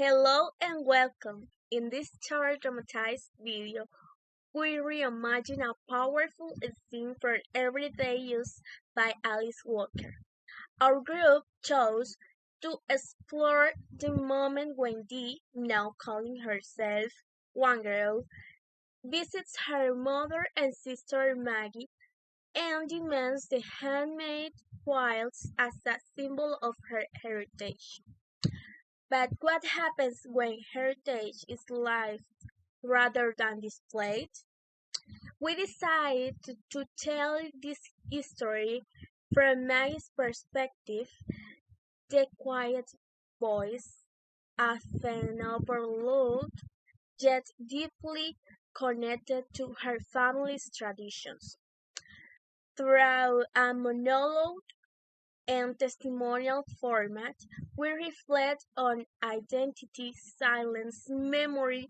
Hello and welcome. In this short dramatized video, we reimagine a powerful scene for everyday use by Alice Walker. Our group chose to explore the moment when Dee, now calling herself One Girl, visits her mother and sister Maggie and demands the handmade quilts as a symbol of her heritage. But what happens when heritage is lived rather than displayed? We decided to tell this story from Maggie's perspective, the quiet voice, often overlooked, yet deeply connected to her family's traditions. Through a monologue and testimonial format, we reflect on identity, silence, memory,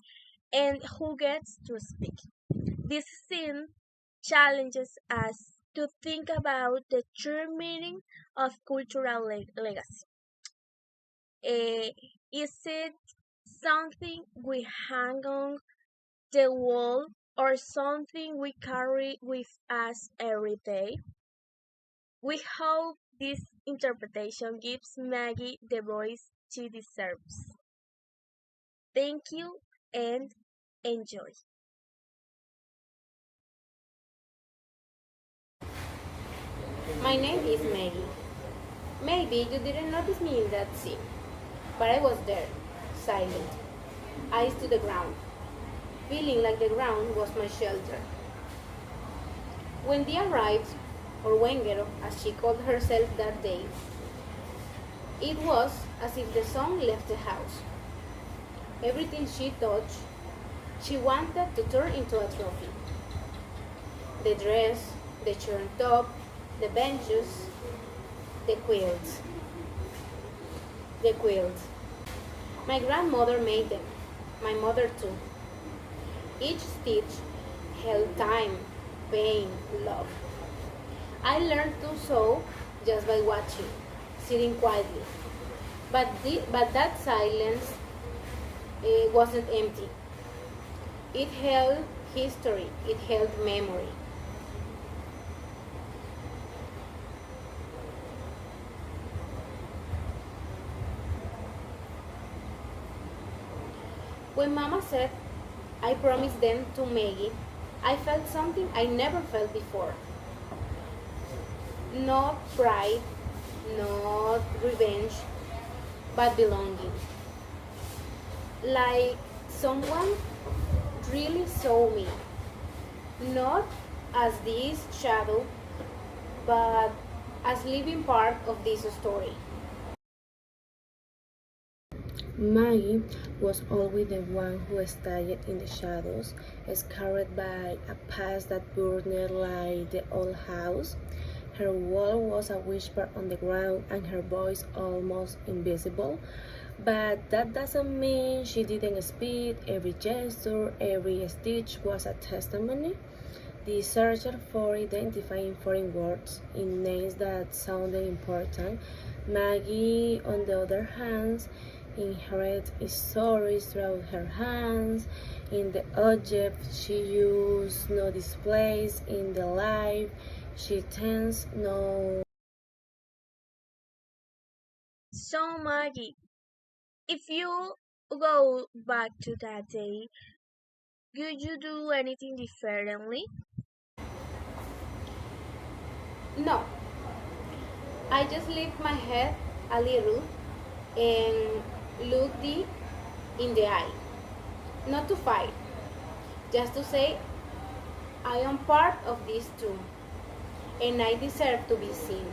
and who gets to speak. This scene challenges us to think about the true meaning of cultural legacy. Eh, is it something we hang on the wall or something we carry with us every day? We hope this interpretation gives Maggie the voice she deserves. Thank you and enjoy. My name is Maggie. Maybe you didn't notice me in that scene, but I was there, silent, eyes to the ground, feeling like the ground was my shelter. When Dee arrived, or Wengero, as she called herself that day, it was as if the sun left the house. Everything she touched, she wanted to turn into a trophy. The dress, the churn top, the benches, the quilts. The quilts. My grandmother made them, my mother too. Each stitch held time, pain, love. I learned to sew just by watching, sitting quietly. But that silence wasn't empty. It held history, it held memory. When Mama said, I promised them to Maggie, I felt something I never felt before. Not pride, not revenge, but belonging. Like someone really saw me, not as this shadow, but as living part of this story. Maggie was always the one who stayed in the shadows, scarred by a past that burned like the old house. Her wall was a whisper on the ground and her voice almost invisible. But that doesn't mean she didn't speak. Every gesture, every stitch was a testimony. The search for identifying foreign words in names that sounded important. Maggie, on the other hand, inherited stories through her hands, in the object she used, no displays, in the life she tends, no. So, Maggie, if you go back to that day, would you do anything differently? No, I just lift my head a little and look Dee in the eye. Not to fight, just to say, I am part of this too, and I deserve to be seen.